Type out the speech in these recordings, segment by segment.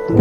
So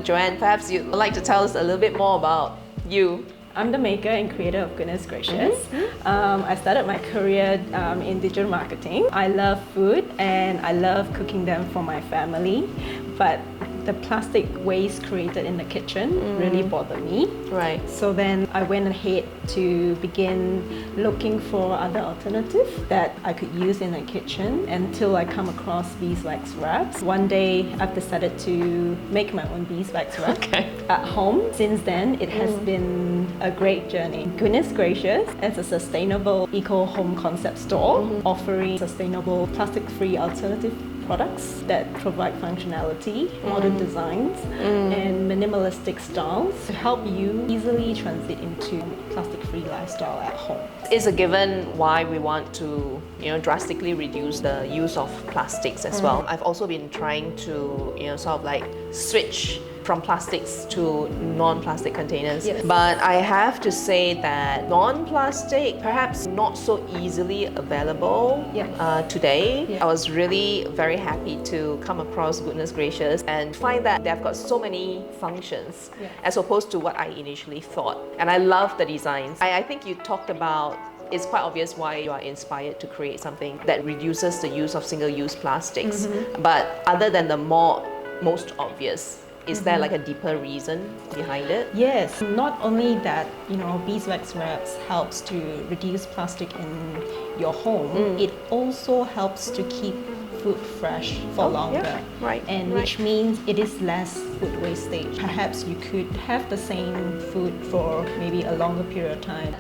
Joanne, perhaps you'd like to tell us a little bit more about you. I'm the maker and creator of Goodness Gracious. I started my career in digital marketing. I love food and I love cooking them for my family, but the plastic waste created in the kitchen really bothered me. Right. So then I went ahead to begin looking for other alternatives that I could use in the kitchen until I come across beeswax wraps. One day I've decided to make my own beeswax wrap at home. Since then it has been a great journey. Goodness Gracious is a sustainable eco-home concept store offering sustainable plastic-free alternative products that provide functionality, modern designs, and minimalistic styles to help you easily transit into plastic-free lifestyle at home. It's a given why we want to, drastically reduce the use of plastics as well. I've also been trying to, sort of like switch from plastics to non-plastic containers. Yes. But I have to say that non-plastic, perhaps not so easily available today. Yeah. I was really very happy to come across Goodness Gracious and find that they've got so many functions as opposed to what I initially thought. And I love the designs. I think you talked about it's quite obvious why you are inspired to create something that reduces the use of single-use plastics. But other than the most obvious, is there like a deeper reason behind it? Yes, not only that, beeswax wraps helps to reduce plastic in your home, it also helps to keep food fresh for longer. And which means it is less food wastage. Perhaps you could have the same food for maybe a longer period of time.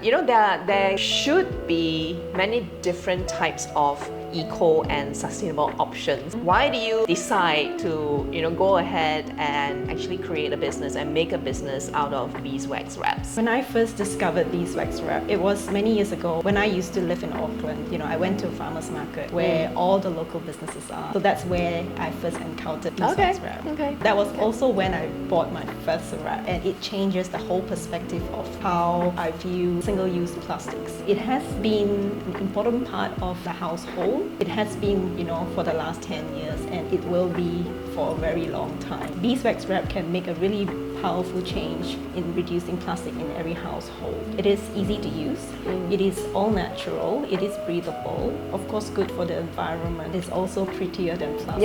There should be many different types of eco and sustainable options. Why do you decide to go ahead and actually create a business and make a business out of beeswax wraps? When I first discovered beeswax wrap, it was many years ago when I used to live in Auckland. I went to a farmer's market where all the local businesses are. So that's where I first encountered beeswax wrap. That was also when I bought my first wrap, and it changes the whole perspective of how I view single-use plastics. It has been an important part of the household. It has been, for the last 10 years, and it will be for a very long time. Beeswax wrap can make a really powerful change in reducing plastic in every household. It is easy to use, it is all natural, it is breathable, of course good for the environment. It's also prettier than plastic.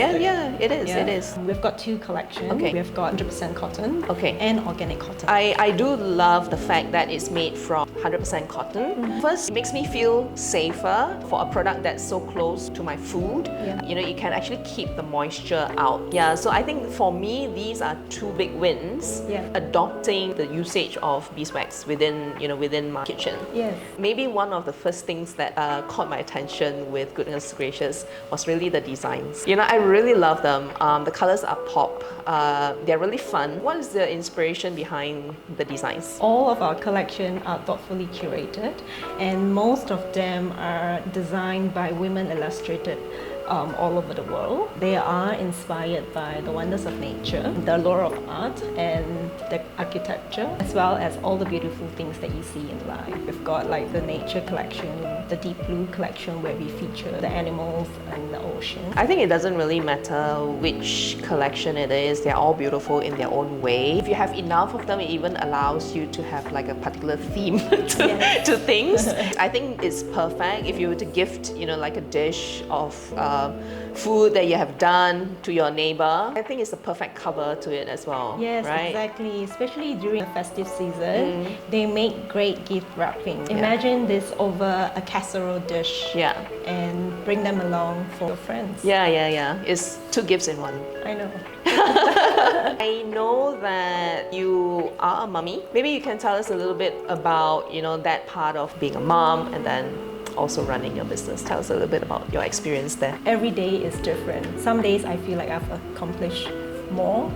It is. We've got two collections. We've got 100% cotton and organic cotton. I do love the fact that it's made from 100% cotton. First, it makes me feel safer for a product that's so close to my food. You can actually keep the moisture out. So I think for me, these are two big wins. Adopting the usage of beeswax within my kitchen. Maybe one of the first things that caught my attention with Goodness Gracious was really the designs. I really love them. The colors are pop. They're really fun. What is the inspiration behind the designs? All of our collection are thoughtfully curated, and most of them are designed by women illustrated all over the world. They are inspired by the wonders of nature, the allure of art, and the architecture, as well as all the beautiful things that you see in life. We've got like the nature collection, the deep blue collection where we feature the animals and the ocean. I think it doesn't really matter which collection it is, they're all beautiful in their own way. If you have enough of them, it even allows you to have like a particular theme to things. I think it's perfect if you were to gift, like a dish of food that you have done to your neighbor. I think it's the perfect cover to it as well. Yes, exactly. Especially during the festive season, they make great gift wrapping. Imagine this over a casserole dish and bring them along for your friends. It's two gifts in one. I know. I know that you are a mummy. Maybe you can tell us a little bit about, that part of being a mom and then also running your business. Tell us a little bit about your experience there. Every day is different. Some days I feel like I've accomplished more,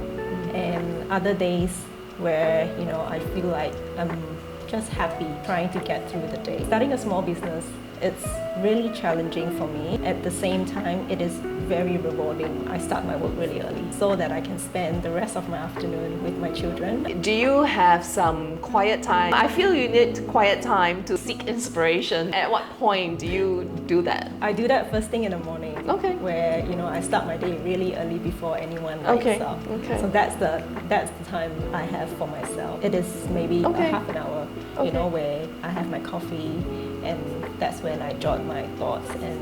and other days where I feel like I'm just happy trying to get through the day. Starting a small business It's really challenging for me. At the same time, it is very rewarding. I start my work really early so that I can spend the rest of my afternoon with my children. Do you have some quiet time? I feel you need quiet time to seek inspiration. At what point do you do that? I do that first thing in the morning. Okay. Where I start my day really early before anyone wakes up. Okay. So that's the time I have for myself. It is maybe a half an hour, where I have my coffee, and that's when I jot my thoughts and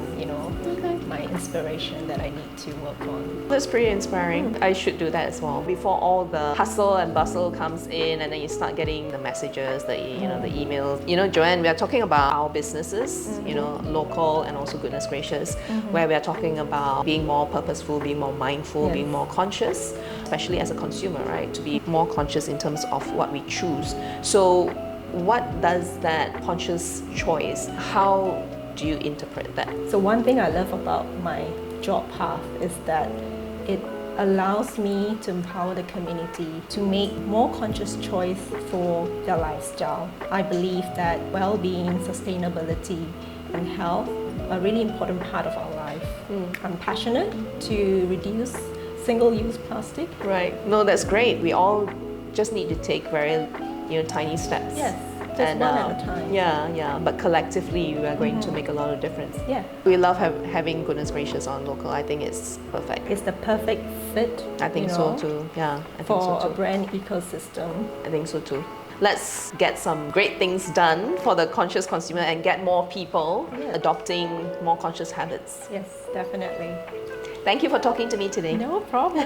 my inspiration that I need to work on. That's pretty inspiring. I should do that as well. Before all the hustle and bustle comes in, and then you start getting the messages, the emails. Joanne, we are talking about our businesses, local and also Goodness Gracious, where we are talking about being more purposeful, being more mindful, being more conscious, especially as a consumer, right? To be more conscious in terms of what we choose. So what does that conscious choice, how do you interpret that? So one thing I love about my job path is that it allows me to empower the community to make more conscious choice for their lifestyle. I believe that well-being, sustainability, and health are a really important part of our life. I'm passionate to reduce single-use plastic. Right. No, that's great. We all just need to take very tiny steps. Yes. Just one at a time. Yeah. But collectively, we are going to make a lot of difference. Yeah. We love having Goodness Gracious on local. I think it's perfect. It's the perfect fit. I think so too. Yeah. I think for so too. a brand ecosystem. I think so too. Let's get some great things done for the conscious consumer and get more people adopting more conscious habits. Yes, definitely. Thank you for talking to me today. No problem.